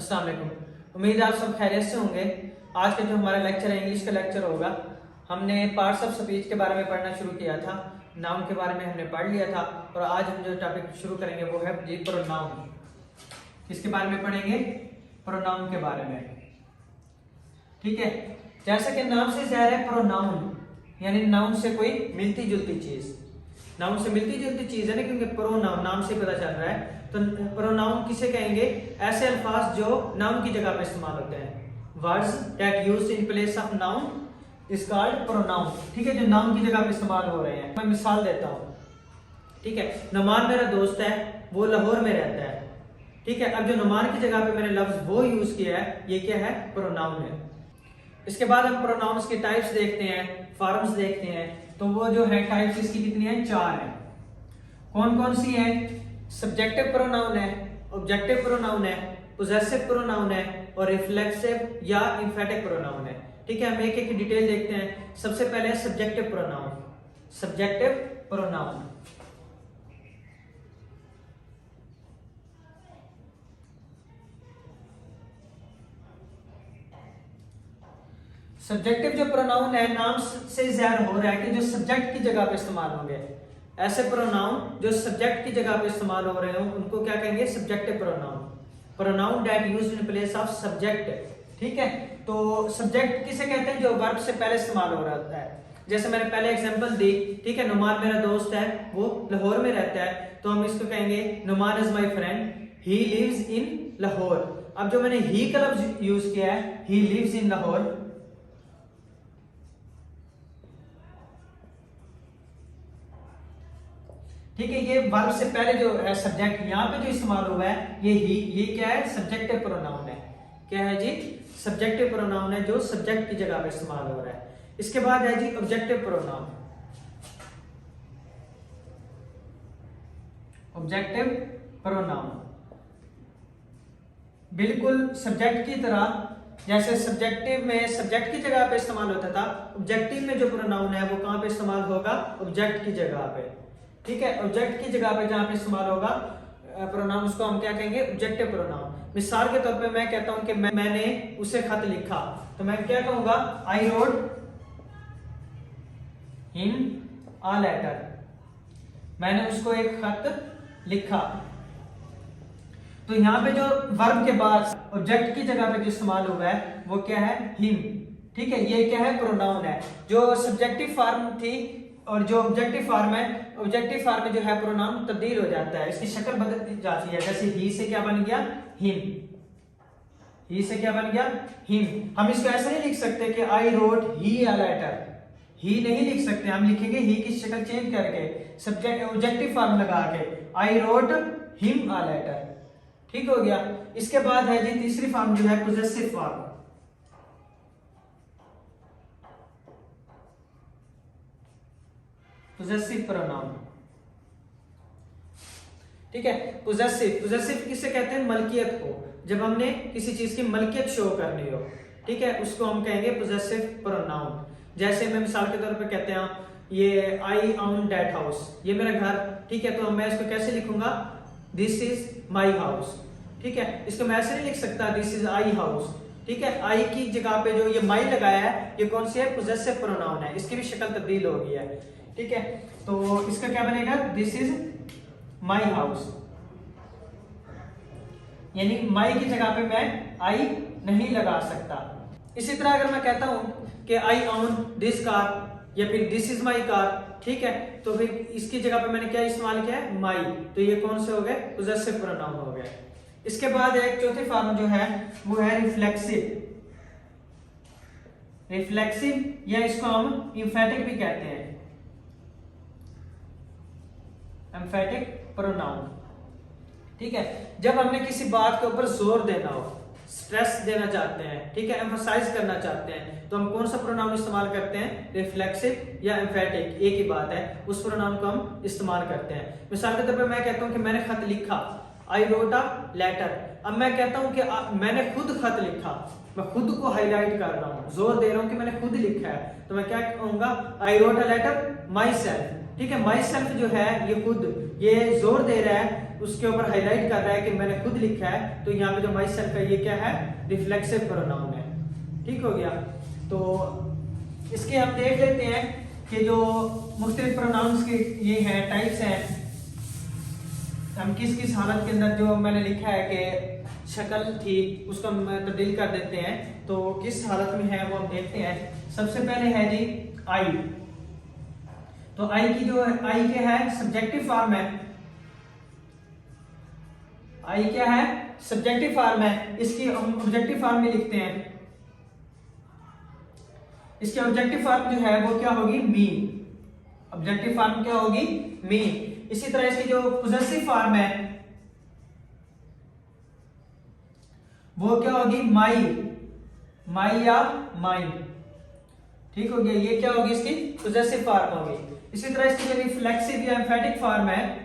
अस्सलाम वालेकुम। उम्मीद है आप सब खैरियत से होंगे। आज का जो हमारा लेक्चर है इंग्लिश का लेक्चर होगा। हमने पार्ट्स ऑफ स्पीच के बारे में पढ़ना शुरू किया था, नाउन के बारे में हमने पढ़ लिया था और आज हम जो टॉपिक शुरू करेंगे वो है जी प्रोनाउन। किसके बारे में पढ़ेंगे? प्रोनाउन के बारे में। ठीक है, जैसा कि नाम से ज़ाहिर है प्रोनाउन यानी नाउन से कोई मिलती जुलती चीज, नाउन से मिलती जुलती चीज है ना, क्योंकि प्रोनाउन नाम से पता चल रहा है। तो प्रोनाउन किसे कहेंगे? ऐसे अल्फाज जो नाउन की जगह पे इस्तेमाल होते हैं। Words that used in place of noun is called pronoun. ठीक है, जो नाउन की जगह पे इस्तेमाल हो रहे हैं। मैं मिसाल देता हूँ। ठीक है, नुमान मेरा दोस्त है, वो लाहौर में रहता है। ठीक है, अब जो नुमान की जगह पे मैंने लफ्ज वो यूज किया है, ये क्या है? प्रोनाउन है। इसके बाद हम प्रोनाउंस की टाइप्स देखते हैं, फॉर्म्स देखते हैं। तो वो जो है टाइप्स इसकी कितनी है? 4 है। कौन कौन सी है? सब्जेक्टिव प्रोनाउन है, ऑब्जेक्टिव प्रोनाउन है, पोजेसिव प्रोनाउन है और रिफ्लेक्सिव या एम्फेटिक प्रोनाउन है। ठीक है, हम एक एक डिटेल देखते हैं। सबसे पहले subjective pronoun. Subjective pronoun subjective जो प्रोनाउन है, नाम से ज़ाहिर हो रहा है कि जो सब्जेक्ट की जगह पे इस्तेमाल होंगे। ऐसे प्रोनाउन जो सब्जेक्ट की जगह पे इस्तेमाल हो रहे हो उनको क्या कहेंगे? Subjective pronoun. Pronoun that used in place of subject. ठीक है, तो सब्जेक्ट किसे कहते हैं? जो वर्ब से पहले इस्तेमाल हो रहा होता है। जैसे मैंने पहले एग्जांपल दी। ठीक है, नुमान मेरा दोस्त है, वो लाहौर में रहता है, तो हम इसको कहेंगे Numan is my friend, he lives in Lahore. अब जो मैंने ही का लफ्ज यूज किया है, ही लिव्स इन लाहौर, ठीक है, ये वर्ब से पहले जो है सब्जेक्ट यहाँ पे जो इस्तेमाल हुआ है ये ही, ये क्या है? सब्जेक्टिव प्रोनाउन है। क्या है जी? सब्जेक्टिव प्रोनाउन है जो सब्जेक्ट की जगह पे इस्तेमाल हो रहा है। इसके बाद है जी ऑब्जेक्टिव प्रोनाउन। ऑब्जेक्टिव प्रोनाउन बिल्कुल सब्जेक्ट की तरह, जैसे सब्जेक्टिव में सब्जेक्ट की जगह पे इस्तेमाल होता था, ऑब्जेक्टिव में जो प्रोनाउन है वो कहां पे इस्तेमाल होगा? ऑब्जेक्ट की जगह पे। ठीक है, ऑब्जेक्ट की जगह पे जहां पे इस्तेमाल होगा प्रोनाउन, उसको हम क्या कहेंगे? Objective pronoun. मिसाल के तौर पे मैं कहता हूं कि मैंने उसे खत लिखा, तो मैं क्या कहूंगा? I wrote him a letter. मैंने उसको एक खत लिखा। तो यहाँ पे जो वर्ब के बाद ऑब्जेक्ट की जगह पे जो इस्तेमाल हुआ है वो क्या है? हिम। ठीक है, ये क्या है? प्रोनाउन है। जो सब्जेक्टिव फॉर्म थी और जो ऑब्जेक्टिव फॉर्म है, ऑब्जेक्टिव फॉर्म में जो है प्रोनाउन तब्दील हो जाता है, इसकी शक्ल बदल जाती है। जैसे ही से क्या बन गया? हिम। ही से क्या बन गया? हिम। हम इसको ऐसे नहीं लिख सकते कि I wrote he a letter. ही नहीं लिख सकते, हम लिखेंगे ही की शक्ल चेंज करके, सब्जेक्ट ऑब्जेक्टिव फॉर्म लगा के, I wrote him a letter. ठीक हो गया। इसके बाद है जी तीसरी फॉर्म जो है पोजेसिव फॉर्म। Possessive pronoun. ठीक है, पोजेसिव किसे कहते हैं? मलकियत को। जब हमने किसी चीज की मलकियत शो करनी हो, ठीक है, उसको हम कहेंगे पोजेसिव प्रोनाउन। जैसे मैं मिसाल के तौर पे कहते हैं ये आई ओन दैट हाउस, ये मेरा घर। ठीक है, तो मैं इसको कैसे लिखूंगा? This is my house. ठीक है, इसको मैं ऐसे नहीं लिख सकता दिस इज आई हाउस। ठीक है, आई की जगह पे जो ये माई लगाया है, ये कौन सी है? पोजेसिव प्रोनाउन है। इसकी भी शक्ल तब्दील हो गई है। ठीक है, तो इसका क्या बनेगा? दिस इज माई हाउस, यानी माई की जगह पे मैं आई नहीं लगा सकता। इसी तरह अगर मैं कहता हूं कि आई ओन दिस कार या फिर दिस इज माई कार, ठीक है, तो फिर इसकी जगह पे मैंने क्या इस्तेमाल किया है? माई। तो ये कौन से हो गए? पोजेसिव प्रोनाउन हो गए। इसके बाद एक चौथी फॉर्म जो है वो है रिफ्लेक्सिव। रिफ्लेक्सिव या इसको हम एम्फेटिक भी कहते हैं, एम्फेटिक प्रोनाउन। ठीक है, जब हमने किसी बात के ऊपर जोर देना हो, स्ट्रेस देना चाहते हैं, ठीक है, एम्फसाइज करना चाहते हैं, तो हम कौन सा प्रोनाउन इस्तेमाल करते हैं? रिफ्लेक्सिव या एम्फेटिक, एक ही बात है, उस प्रोनाउन को हम इस्तेमाल करते हैं। मिसाल के तौर पे मैं कहता हूं कि मैंने खत लिखा, आई रोट अ लेटर। अब मैं कहता हूं कि मैंने खुद खत लिखा, मैं खुद को हाईलाइट कर रहा हूं, जोर दे रहा हूं कि मैंने खुद लिखा है, तो मैं क्या कहूंगा? I wrote a letter myself. ठीक है, माई सेल्फ जो है ये खुद, ये जोर दे रहा है उसके ऊपर हाईलाइट कर रहा है कि मैंने खुद लिखा है, तो यहाँ पे जो माई सेल्फ है ये क्या है, रिफ्लेक्सिव प्रोनाउन है। ठीक हो गया। तो इसके हम देख लेते हैं कि जो मुख्तलिफ प्रोनाउंस के ये हैं, टाइप्स हैं, हम किस किस हालत के अंदर, जो मैंने लिखा है कि शक्ल थी उसको हम तब्दील कर देते हैं, तो किस हालत में है वो हम देखते हैं। सबसे पहले है जी आई। तो आई की जो आई क्या है, सब्जेक्टिव फॉर्म है। आई क्या है, सब्जेक्टिव फॉर्म है। इसकी हम ऑब्जेक्टिव फॉर्म में लिखते हैं। इसकी ऑब्जेक्टिव फॉर्म जो है वो क्या होगी, मी। ऑब्जेक्टिव फॉर्म क्या होगी, मी। इसी तरह इसकी जो पोजेसिव फॉर्म है वो क्या होगी, माई। माई या माइन। ठीक हो गया, ये क्या होगी, इसकी पोजेसिव फॉर्म होगी। इसी तरह इसकी जो रिफ्लेक्सिव या एम्फेटिक फॉर्म है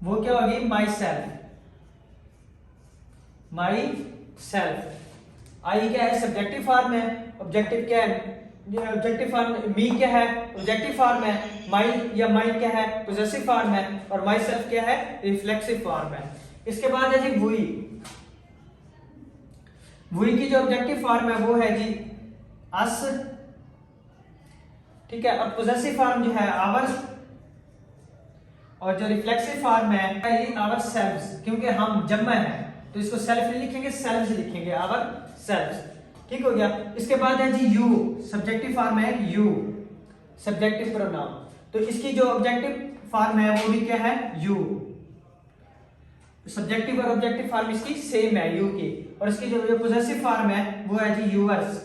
वो क्या होगी, माई सेल्फ। My self. आई क्या है, सब्जेक्टिव फॉर्म है। ऑब्जेक्टिव क्या है, ऑब्जेक्टिव फॉर्म मी क्या है, ऑब्जेक्टिव फॉर्म है। माई या माइन क्या है, पोजेसिव फॉर्म है। और माई सेल्फ क्या है, रिफ्लेक्सिव फॉर्म है। इसके बाद है जी वुई। वुई की जो ऑब्जेक्टिव फॉर्म है वो है जी अस। ठीक है। और पोजेसिव फॉर्म जो है आवर्स। और जो रिफ्लेक्सिव फॉर्म है ये आवर सेल्व्स, क्योंकि हम जम्मा है तो इसको सेल्फ नहीं लिखेंगे, सेल्व्स लिखेंगे, आवर सेल्व्स। ठीक हो गया। इसके बाद है जी यू। सब्जेक्टिव फॉर्म है यू, सब्जेक्टिव प्रोनाउन। तो इसकी जो ऑब्जेक्टिव फॉर्म है वो भी क्या है, यू। सब्जेक्टिव और ऑब्जेक्टिव फॉर्म इसकी सेम है यू की। और इसकी जो पोजेसिव फॉर्म है वो है जी यूअर्स।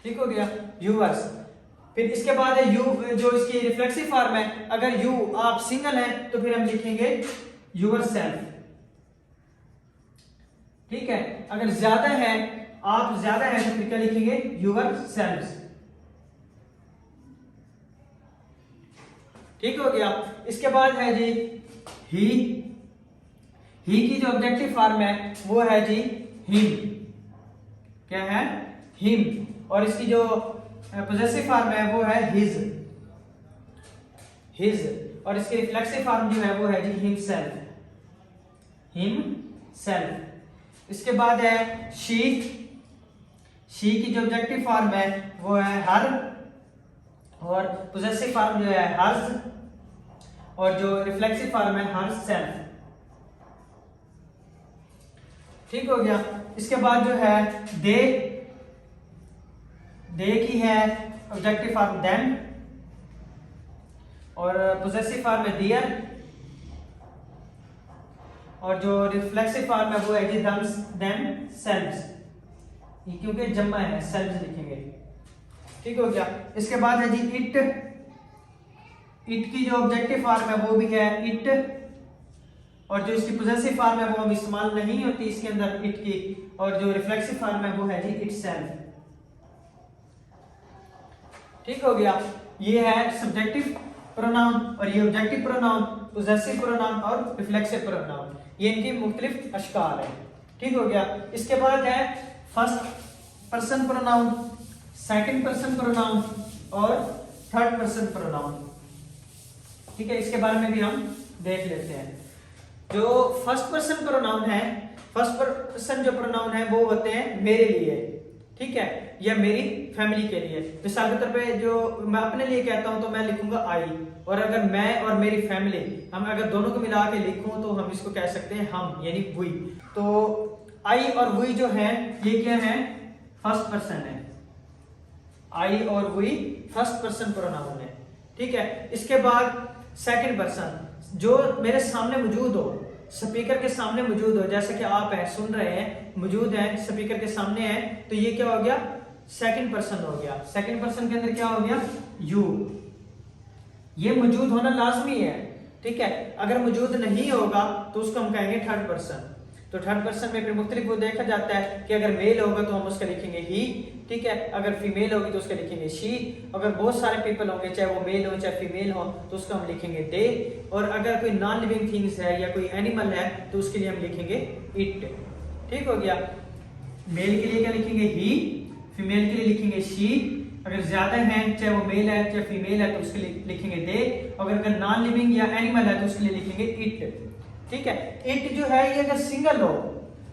ठीक हो गया, यूअर्स। फिर इसके बाद है यू, जो इसकी रिफ्लेक्सिव फॉर्म है। अगर यू आप सिंगल हैं तो फिर हम लिखेंगे यूअर सेल्फ। ठीक है। अगर ज्यादा है, आप ज्यादा है तो फिर क्या लिखेंगे, यूअर सेल्व्स। ठीक हो गया। इसके बाद है जी ही। ही की जो ऑब्जेक्टिव फॉर्म है वो है जी हिम। क्या है, हिम। और इसकी जो पोजेसिव फॉर्म है वो है हिज। हिज। और इसकी रिफ्लेक्सिव फॉर्म जो है वो है जी हिमसेल्फ। हिमसेल्फ। इसके बाद है शी। शी की जो ऑब्जेक्टिव फॉर्म है वो है हर। और पोजेसिव फॉर्म जो है हर्स। और जो रिफ्लेक्सिव फॉर्म है हर सेल्फ। ठीक हो गया। इसके बाद जो है दे। दे की है ऑब्जेक्टिव फॉर्म देम। और पोजेसिव फॉर्म है दियर। और जो रिफ्लेक्सिव फॉर्म है वो है जी दम्स देम सेल्व्स। ये क्योंकि जम्मा है, सेल्व्स लिखेंगे। ठीक हो गया। इसके बाद है जी इट। इट की जो ऑब्जेक्टिव फॉर्म है वो भी है इट। और जो इसकी पोजेसिव फॉर्म है वो हम इस्तेमाल नहीं होती इसके अंदर इट की। और जो रिफ्लेक्सिव फॉर्म है वो है जी इटसेल्फ। ठीक हो गया। ये है सब्जेक्टिव प्रोनाउन और ये ऑब्जेक्टिव प्रोनाउन, पोजेसिव प्रोनाउन और रिफ्लेक्सिव प्रोनाउन। ये इनकी मुख्तलिफ अशकार है। ठीक हो गया। इसके बाद है first person pronoun, second person pronoun और थर्ड पर्सन प्रोनाउन। ठीक है। इसके बारे में भी हम देख लेते हैं। जो फर्स्ट पर्सन प्रोनाउन है, फर्स्ट पर्सन जो प्रोनाउन है वो होते हैं मेरे लिए। ठीक है, या मेरी फैमिली के लिए। मिसाल के तौर पे जो मैं अपने लिए कहता हूं तो मैं लिखूंगा आई। और अगर मैं और मेरी फैमिली, हम अगर दोनों को मिला के लिखूं तो हम इसको कह सकते हैं हम, यानी वी। तो आई और वी जो है ये क्या है, फर्स्ट पर्सन है। आई और वी फर्स्ट पर्सन प्रोनाउन है। ठीक है। इसके बाद सेकंड पर्सन, जो मेरे सामने मौजूद हो, स्पीकर के सामने मौजूद हो, जैसे कि आप हैं, सुन रहे हैं, मौजूद हैं, स्पीकर के सामने हैं, तो ये क्या हो गया, सेकंड पर्सन हो गया। सेकंड पर्सन के अंदर क्या हो गया, यू। ये मौजूद होना लाजमी है। ठीक है। अगर मौजूद नहीं होगा तो उसको हम कहेंगे थर्ड पर्सन। तो थर्ड पर्सन में फिर मुख्तलिफ वो देखा जाता है कि अगर मेल होगा तो हम उसका लिखेंगे ही। ठीक है। अगर फीमेल होगी तो उसका लिखेंगे शी। अगर बहुत सारे पीपल होंगे, चाहे वो मेल हो चाहे फीमेल हो, तो उसका हम लिखेंगे दे। और अगर कोई नॉन लिविंग थिंग्स है या कोई एनिमल है तो उसके लिए हम लिखेंगे इट। ठीक हो गया। मेल के लिए क्या लिखेंगे ही, फीमेल के लिए लिखेंगे शी, अगर ज्यादा हैं, चाहे वो मेल है चाहे फीमेल है, तो उसके लिए लिखेंगे दे। अगर नॉन लिविंग या एनिमल है तो उसके लिए लिखेंगे इट। ठीक है, इट जो है ये अगर सिंगल हो,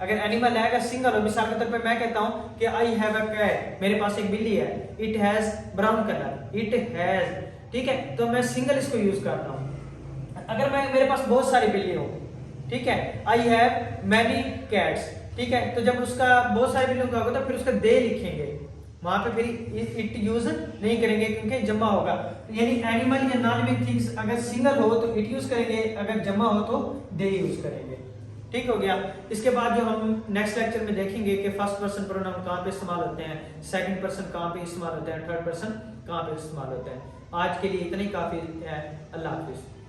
अगर एनिमल है अगर सिंगल हो, मिसाल के तौर पे मैं कहता हूं कि आई हैव अ कैट, मेरे पास एक बिल्ली है, it has brown colour, it has, ठीक है, तो मैं सिंगल इसको यूज करता हूं। अगर मैं मेरे पास बहुत सारी बिल्ली हो, ठीक है, आई हैव मैनी कैट्स, ठीक है, तो जब उसका बहुत सारी बिल्लियों का होगा तो फिर उसका दे लिखेंगे, वहां पे फिर इट यूज नहीं करेंगे क्योंकि जमा होगा। यानी एनिमल या नॉन लिविंग थिंग्स अगर सिंगल हो तो इट यूज करेंगे, अगर जमा हो तो दे यूज करेंगे। ठीक हो गया। इसके बाद जो हम नेक्स्ट लेक्चर में देखेंगे कि फर्स्ट पर्सन प्रोनाउन कहाँ पे इस्तेमाल होते हैं, सेकंड पर्सन कहाँ पे इस्तेमाल होते हैं, थर्ड पर्सन कहाँ पे इस्तेमाल होते हैं। आज के लिए इतना ही काफी है। अल्लाह हाफिज।